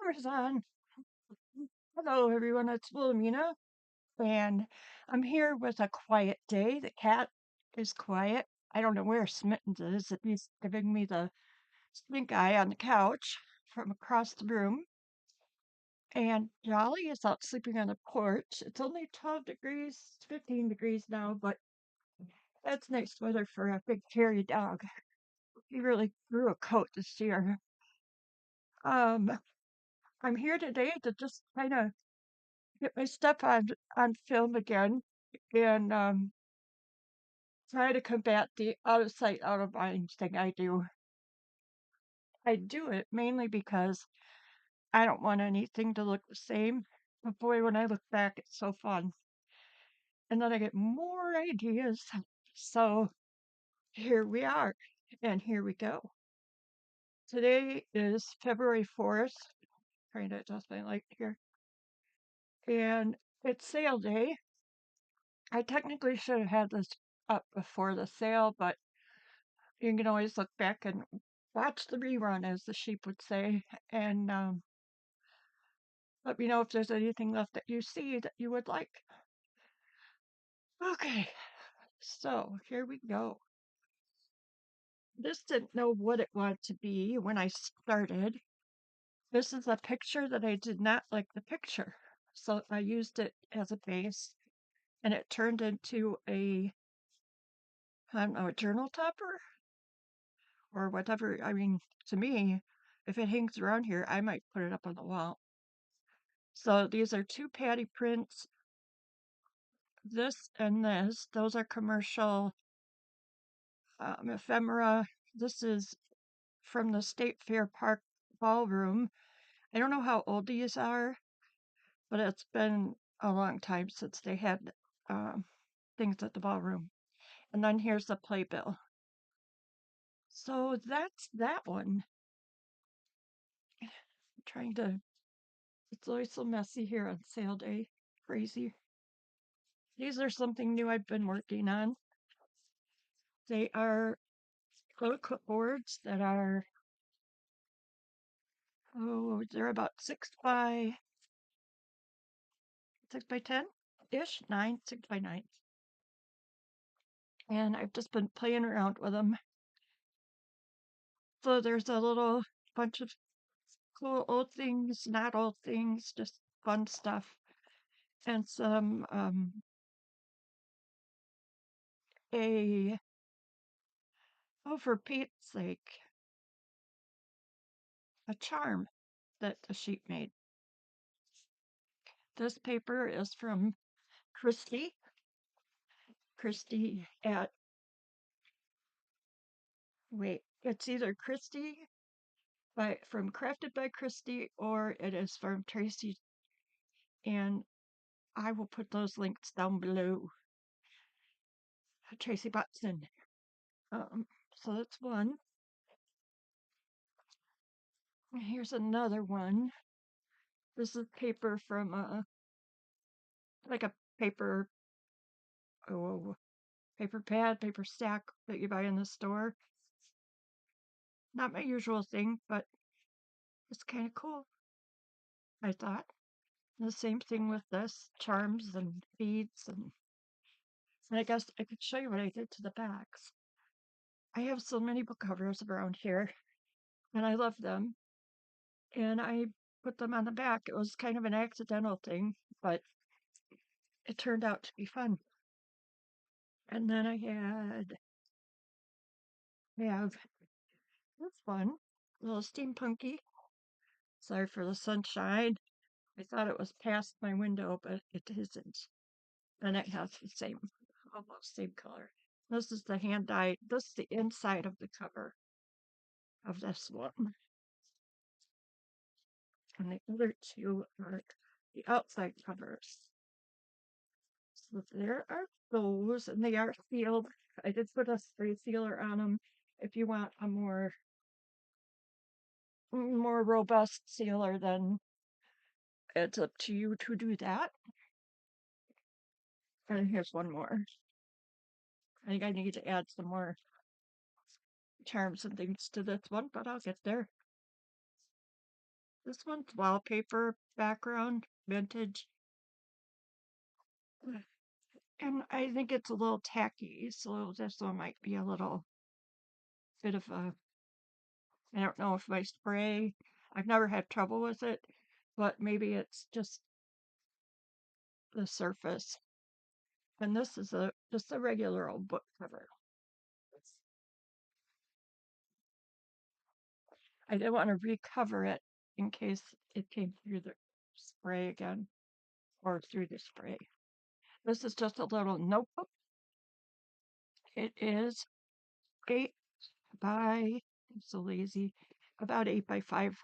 Camera's on. Hello, everyone. It's Wilhelmina, and I'm here with a quiet day. The cat is quiet. I don't know where Smittens is. He's giving me the stink eye on the couch from across the room. And Jolly is out sleeping on the porch. It's only 12 degrees, 15 degrees now, but that's nice weather for a big hairy dog. He really grew a coat this year. Um, I'm here today to just kind of get my stuff on film again and try to combat the out of sight, out of mind thing I do. I do it mainly because I don't want anything to look the same. But boy, when I look back, it's so fun. And then I get more ideas. So here we are, and here we go. Today is February 4th. Trying to adjust my light here. And it's sale day. I technically should have had this up before the sale, but you can always look back and watch the rerun, as the sheep would say, and let me know if there's anything left that you see that you would like. Okay, so here we go. This didn't know what it wanted to be when I started. This is a picture that I did not like the picture. So I used it as a base and it turned into I don't know, a journal topper or whatever. I mean, to me, if it hangs around here, I might put it up on the wall. So these are two patty prints. This and this, those are commercial ephemera. This is from the State Fair Park Ballroom. I don't know how old these are, but it's been a long time since they had um, things at the ballroom. And then here's the playbill. So that's that one. I'm trying to, it's always so messy here on sale day. Crazy. These are something new I've been working on. They are little clipboards that are, oh, they're about 6 by 10 ish, 6 by 9. And I've just been playing around with them. So there's a little bunch of cool old things, not old things, just fun stuff. And some, oh, for Pete's sake, a charm that the sheep made. This paper is from Christy. Christy at, wait, it's either Christy from Crafted by Christy or it is from Tracy. And I will put those links down below. Tracy Botson. So that's one. Here's another one. This is paper from like a paper, oh, paper pad, paper stack that you buy in the store. Not my usual thing, but it's kind of cool, I thought. The same thing with this, charms and beads, and I guess I could show you what I did to the backs. I have so many book covers around here, and I love them. And I put them on the back. It was kind of an accidental thing, but it turned out to be fun. And then I have this one, a little steampunky. Sorry for the sunshine. I thought it was past my window, but it isn't. And it has the same, almost same color. This is the hand dyed, this is the inside of the cover of this one. And the other two are the outside covers. So there are those, and they are sealed. I did put a spray sealer on them. If you want a more robust sealer, then it's up to you to do that. And here's one more. I think I need to add some more charms and things to this one, but I'll get there. This one's wallpaper background, vintage. And I think it's a little tacky, so this one might be a little bit of a, I don't know if my spray, I've never had trouble with it, but maybe it's just the surface. And this is just a regular old book cover. I didn't want to recover it in case it came through the spray again or through the spray. This is just a little notebook. It is 8 by, I'm so lazy, about 8 by 5.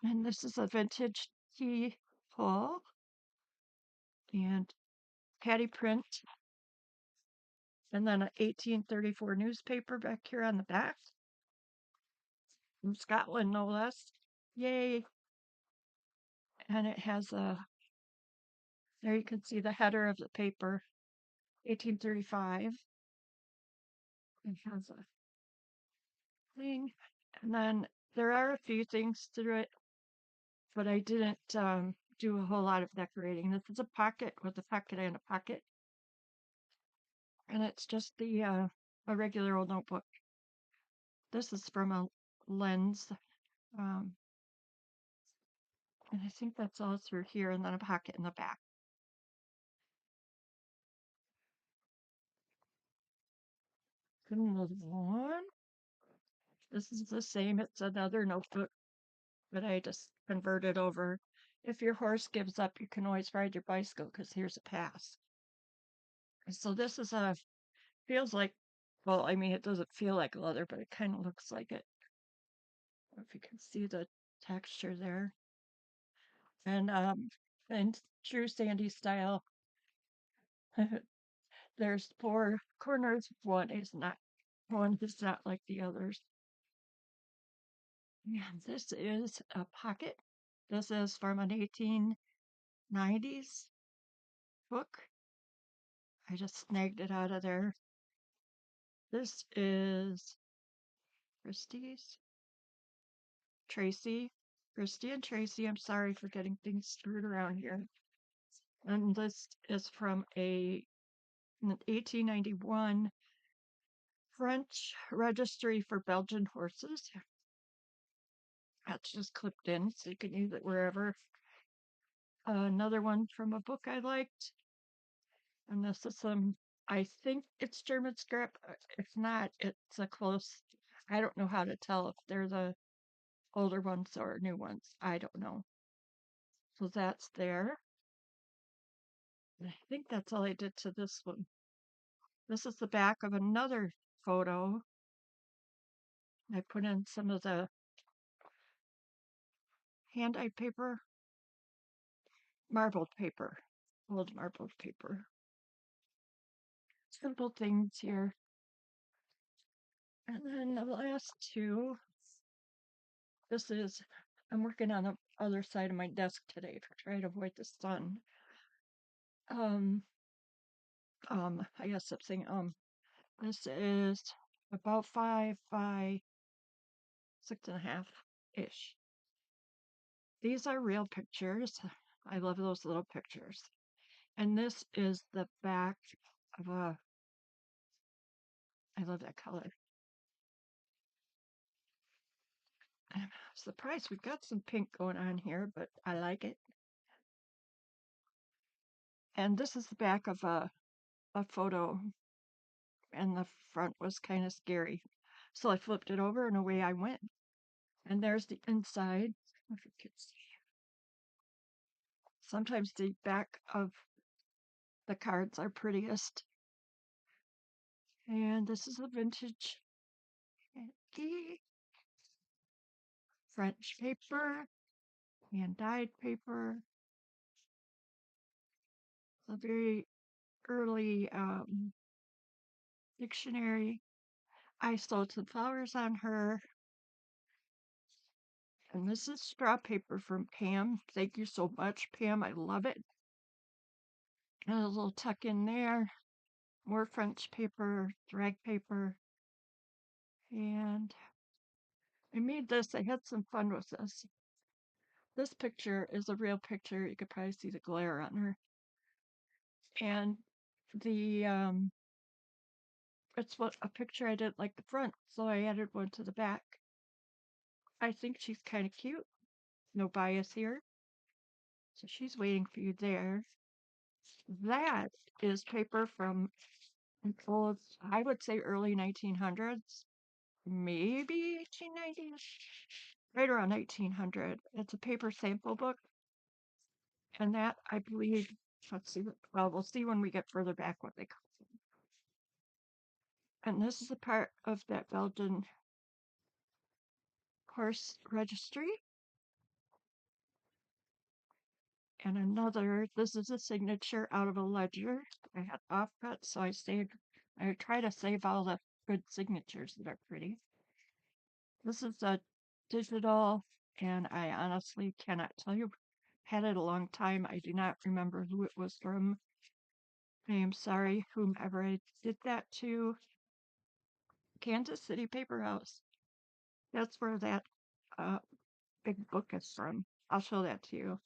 And this is a vintage tea pull and patty print. And then an 1834 newspaper back here on the back. From Scotland, no less. Yay. And it has there you can see the header of the paper, 1835. It has a thing. And then there are a few things through it, but I didn't do a whole lot of decorating. This is a pocket with a pocket and a pocket. And it's just a regular old notebook. This is from a lens. Um, and I think that's all through here, and then a pocket in the back. Another one. This is the same. It's another notebook, but I just converted over. If your horse gives up, you can always ride your bicycle because here's a pass. So this is feels like, well, I mean, it doesn't feel like leather, but it kind of looks like it. If you can see the texture there. And in true Sandy style, there's 4 corners. One is not like the others. And this is a pocket. This is from an 1890s book. I just snagged it out of there. This is Christie's. Tracy. Christie and Tracy. I'm sorry for getting things screwed around here. And this is from an 1891 French registry for Belgian horses. That's just clipped in so you can use it wherever. Another one from a book I liked. And this is I think it's German scrap. If not, it's a close, I don't know how to tell if they're the older ones or new ones. I don't know. So that's there. And I think that's all I did to this one. This is the back of another photo. I put in some of the hand-dyed paper, marbled paper, old marbled paper. Simple things here. And then the last two, I'm working on the other side of my desk today to try to avoid the sun. Um, I guess I'm saying, this is about 5 by 6.5-ish. These are real pictures. I love those little pictures. And this is the back of I love that color. I'm surprised we've got some pink going on here, but I like it. And this is the back of a photo, and the front was kind of scary. So I flipped it over and away I went. And there's the inside. If you can see. Sometimes the back of the cards are prettiest. And this is a vintage French paper and dyed paper. A very early dictionary. I sewed some flowers on her. And this is straw paper from Pam. Thank you so much, Pam. I love it. And a little tuck in there. More French paper, drag paper. And I made this. I had some fun with this. This picture is a real picture. You could probably see the glare on her. And the it's what a picture I didn't like the front, so I added one to the back. I think she's kind of cute. No bias here. So she's waiting for you there. That is paper from an old, I would say early 1900s, maybe 1890s, right around 1900. It's a paper sample book. And that, I believe, let's see, well, we'll see when we get further back what they call it. And this is a part of that Belgian horse registry. And another, this is a signature out of a ledger. I had offcut, so I try to save all the good signatures that are pretty. This is a digital, and I honestly cannot tell you. Had it a long time. I do not remember who it was from. I am sorry, whomever I did that to. Kansas City Paper House. That's where that uh, big book is from. I'll show that to you.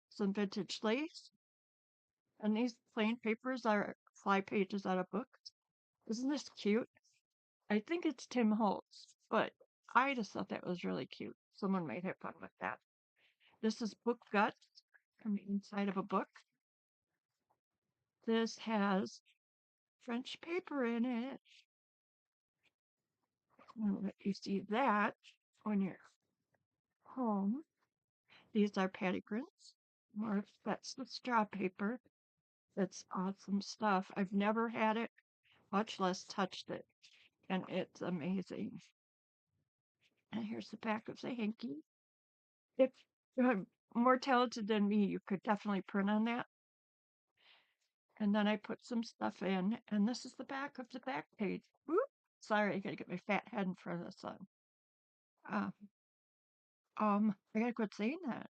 Some vintage lace. And these plain papers are fly pages out of books. Isn't this cute? I think it's Tim Holtz, but I just thought that was really cute. Someone might have fun with that. This is book guts from the inside of a book. This has French paper in it. I'll let you see that when you're home. These are patty prints. More, that's the straw paper. That's awesome stuff. I've never had it, much less touched it, and it's amazing. And here's the back of the hanky. If you're more talented than me, you could definitely print on that. And then I put some stuff in, and this is the back of the back page. Whoop! Sorry, I gotta get my fat head in front of the sun. Uh, I gotta quit saying that.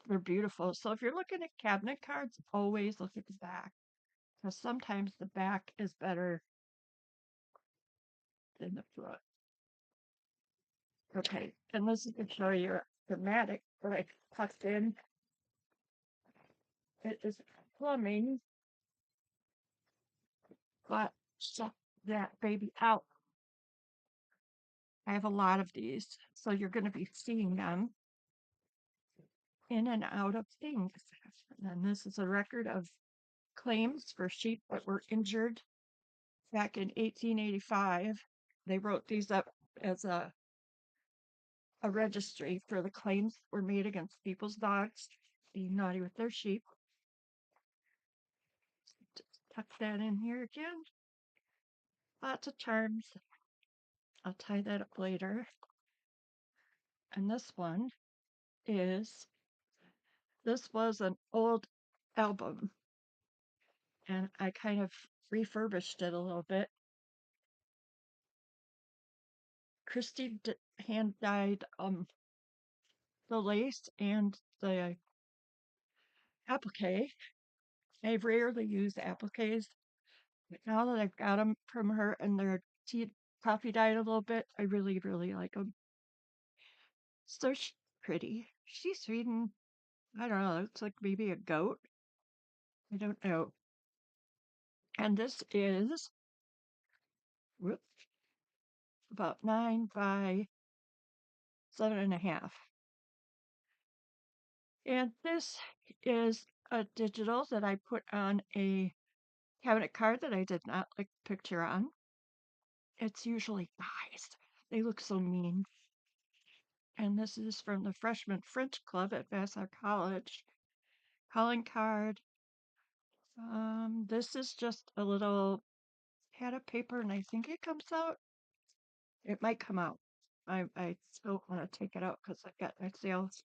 They're beautiful. So if you're looking at cabinet cards, always look at the back, because sometimes the back is better than the front. Okay, and this is to show you a schematic that I tucked in. It is plumbing, but check that baby out. I have a lot of these, so you're going to be seeing them in and out of things. And this is a record of claims for sheep that were injured back in 1885. They wrote these up as a registry for the claims that were made against people's dogs being naughty with their sheep. Just tuck that in here again. Lots of charms. I'll tie that up later. And this was an old album, and I kind of refurbished it a little bit. Christy hand dyed the lace and the applique. I rarely use appliques, but now that I've got them from her and they're coffee dyed a little bit, I really, really like them. So she's pretty. She's reading, I don't know, looks like maybe a goat. I don't know. And this is, whoops, about 9 by 7.5. And this is a digital that I put on a cabinet card that I did not like the picture on. It's usually guys. They look so mean. And this is from the freshman French club at Vassar College. Calling card. This is just a little pad of paper, and I think it comes out. It might come out. I still want to take it out because I've got my sales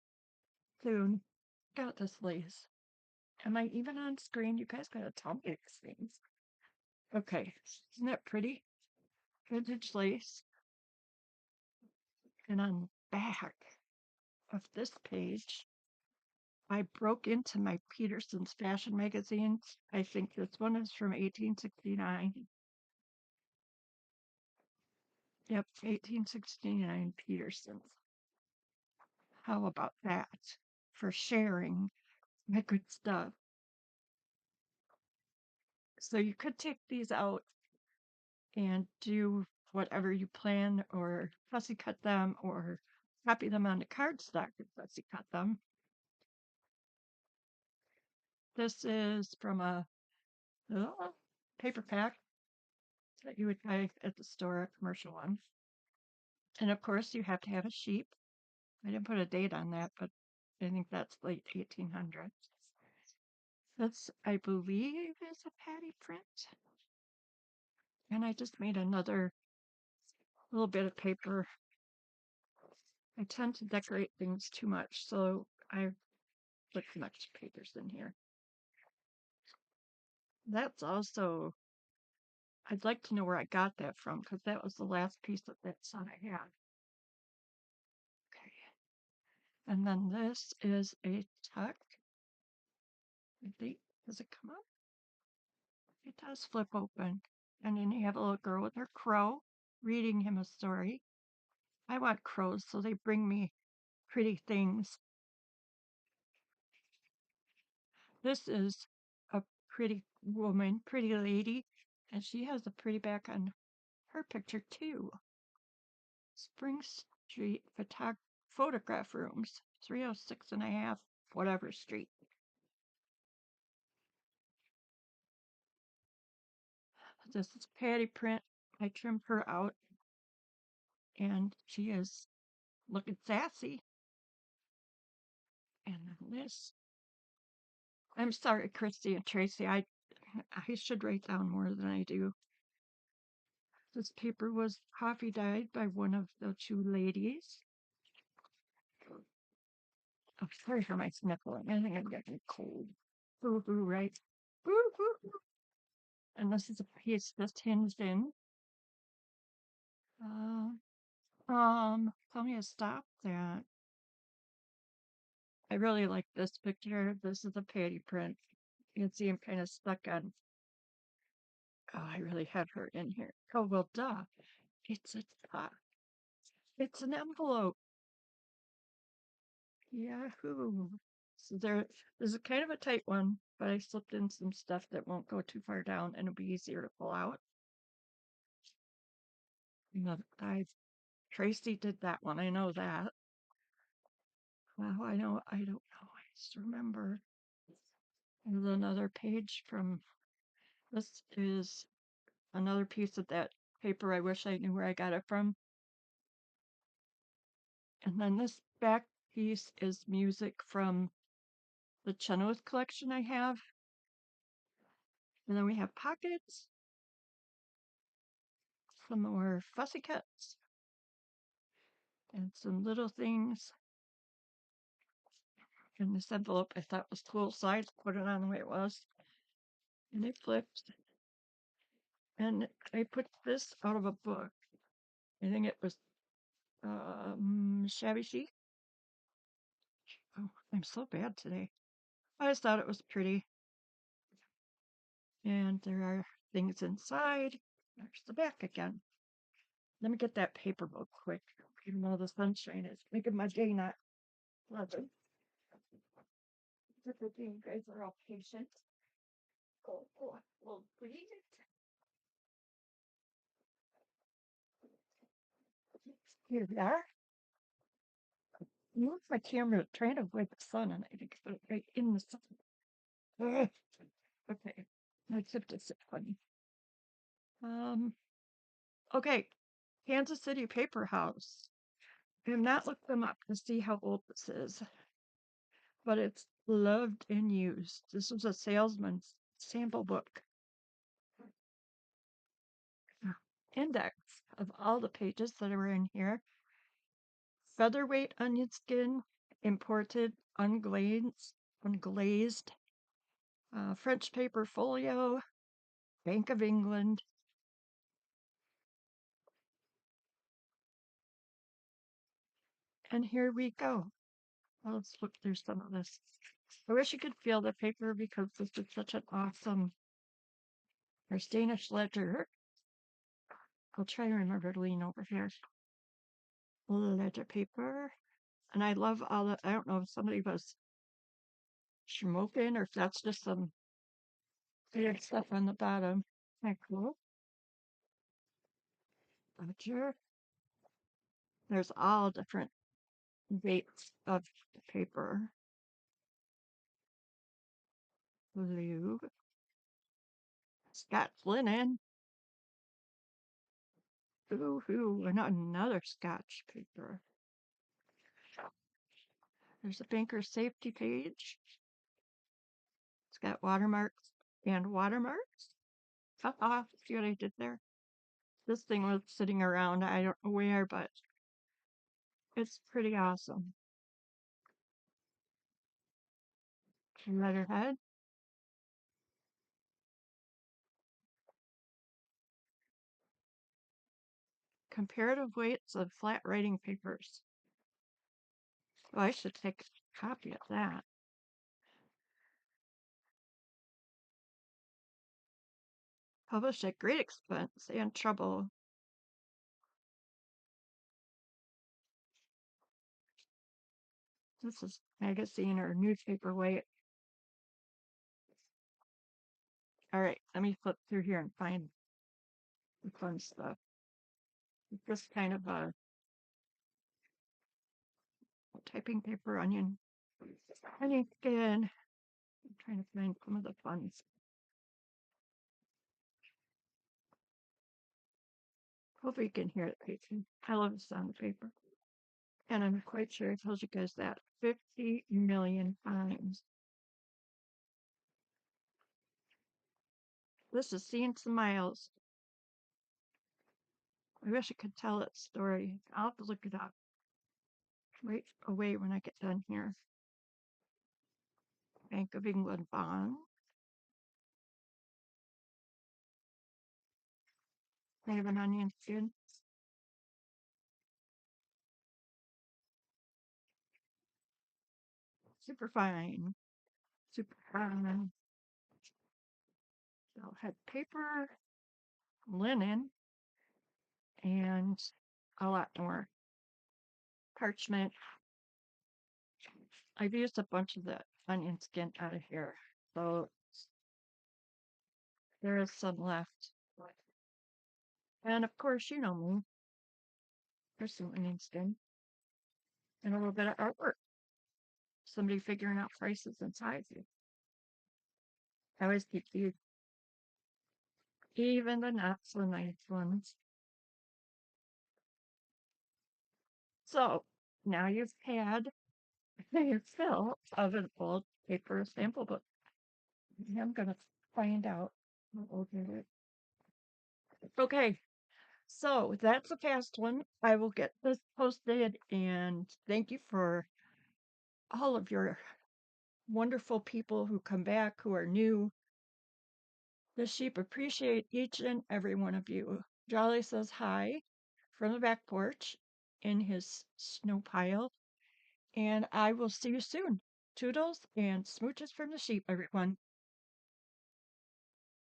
soon. Got this lace. Am I even on screen? You guys gotta tell me these things. Okay, isn't that pretty? Vintage lace. And on the back of this page, I broke into my Peterson's fashion magazines. I think this one is from 1869. Yep, 1869 Peterson. How about that for sharing my good stuff? So you could take these out and do whatever you plan, or fussy cut them, or copy them onto cardstock and fussy cut them. This is from a paper pack that you would buy at the store, a commercial one. And of course, you have to have a sheep. I didn't put a date on that, but I think that's late 1800s. This, I believe, is a patty print. And I just made another little bit of paper. I tend to decorate things too much, so I put some extra papers in here. That's also, I'd like to know where I got that from, because that was the last piece of that set I had. Okay. And then this is a tuck. Does it come up? It does flip open. And then you have a little girl with her crow reading him a story. I want crows, so they bring me pretty things. This is a pretty woman, pretty lady, and she has a pretty back on her picture too. Spring Street Photograph Rooms, 306 and a half, whatever street. This is Patty print. I trimmed her out, and she is looking sassy. And then this. I'm sorry, Christy and Tracy. I should write down more than I do. This paper was coffee dyed by one of the two ladies. Oh, sorry for my sniffling. I think I'm getting cold. Boo hoo, right? Boo hoo. And this is a piece just hinged in. Tell me to stop that. I really like this picture. This is a patty print. You can see him kind of stuck on. Oh, I really had her in here. Oh, well, duh. It's a it's an envelope. Yahoo. So this is kind of a tight one, but I slipped in some stuff that won't go too far down and it'll be easier to pull out. Tracy did that one. I know that. Well, I don't know. I just remember. There's another page from, this is another piece of that paper. I wish I knew where I got it from. And then this back piece is music from the Chenoweth collection I have. And then we have pockets, some more fussy cuts, and some little things. And this envelope I thought was cool, so I put it on the way it was. And it flipped. And I put this out of a book. I think it was Shabby Chic. Oh, I'm so bad today. I just thought it was pretty. And there are things inside. There's the back again. Let me get that paper book quick, even though the sunshine is making my day not pleasant. Good thing you guys are all patient. Oh, well, read it. Here we are. Move my camera trying to avoid the sun, and I think I put it right in the sun. Ugh. Okay, I tipped it funny. Okay, Kansas City Paper House. I have not looked them up to see how old this is, but it's loved and used. This was a salesman's sample book. Index of all the pages that were in here. Featherweight onion skin, imported, unglazed, French paper folio, Bank of England. And here we go. Let's look through some of this. I wish you could feel the paper because this is such an awesome, there's Danish ledger. I'll try to remember to lean over here. Ledger paper. And I love all the, I don't know if somebody was smoking or if that's just some weird stuff on the bottom. Kind of cool. Ledger. There's all different weights of paper. Blue. Scotch linen. Ooh, and another Scotch paper. There's a banker's safety page. It's got watermarks and watermarks. Haha, see what I did there? This thing was sitting around, I don't know where, but it's pretty awesome. Letterhead. Comparative weights of flat writing papers. Oh, I should take a copy of that. Published at great expense and trouble. This is magazine or newspaper weight. All right, let me flip through here and find the fun stuff. This kind of a typing paper, onion skin. I'm trying to find some of the fun. Hopefully you can hear it, Peyton. I love the sound of paper. And I'm quite sure I told you guys that 50 million times. This is Seeing Smiles. I wish I could tell that story. I'll have to look it up right away when I get done here. Bank of England bond. I have an onion skin. Super fine. Super fine. So I had paper, linen, and a lot more. Parchment. I've used a bunch of the onion skin out of here. So there is some left. And of course, you know me. There's some onion skin and a little bit of artwork. Somebody figuring out prices and sizes. I always keep these, even the not so nice ones. So now you've had a fill of an old paper sample book. I'm gonna find out how old it is. Okay, so that's a fast one. I will get this posted and thank you for all of your wonderful people who come back who are new. The sheep appreciate each and every one of you. Jolly says hi from the back porch in his snow pile, and I will see you soon. Toodles and smooches from the sheep, everyone.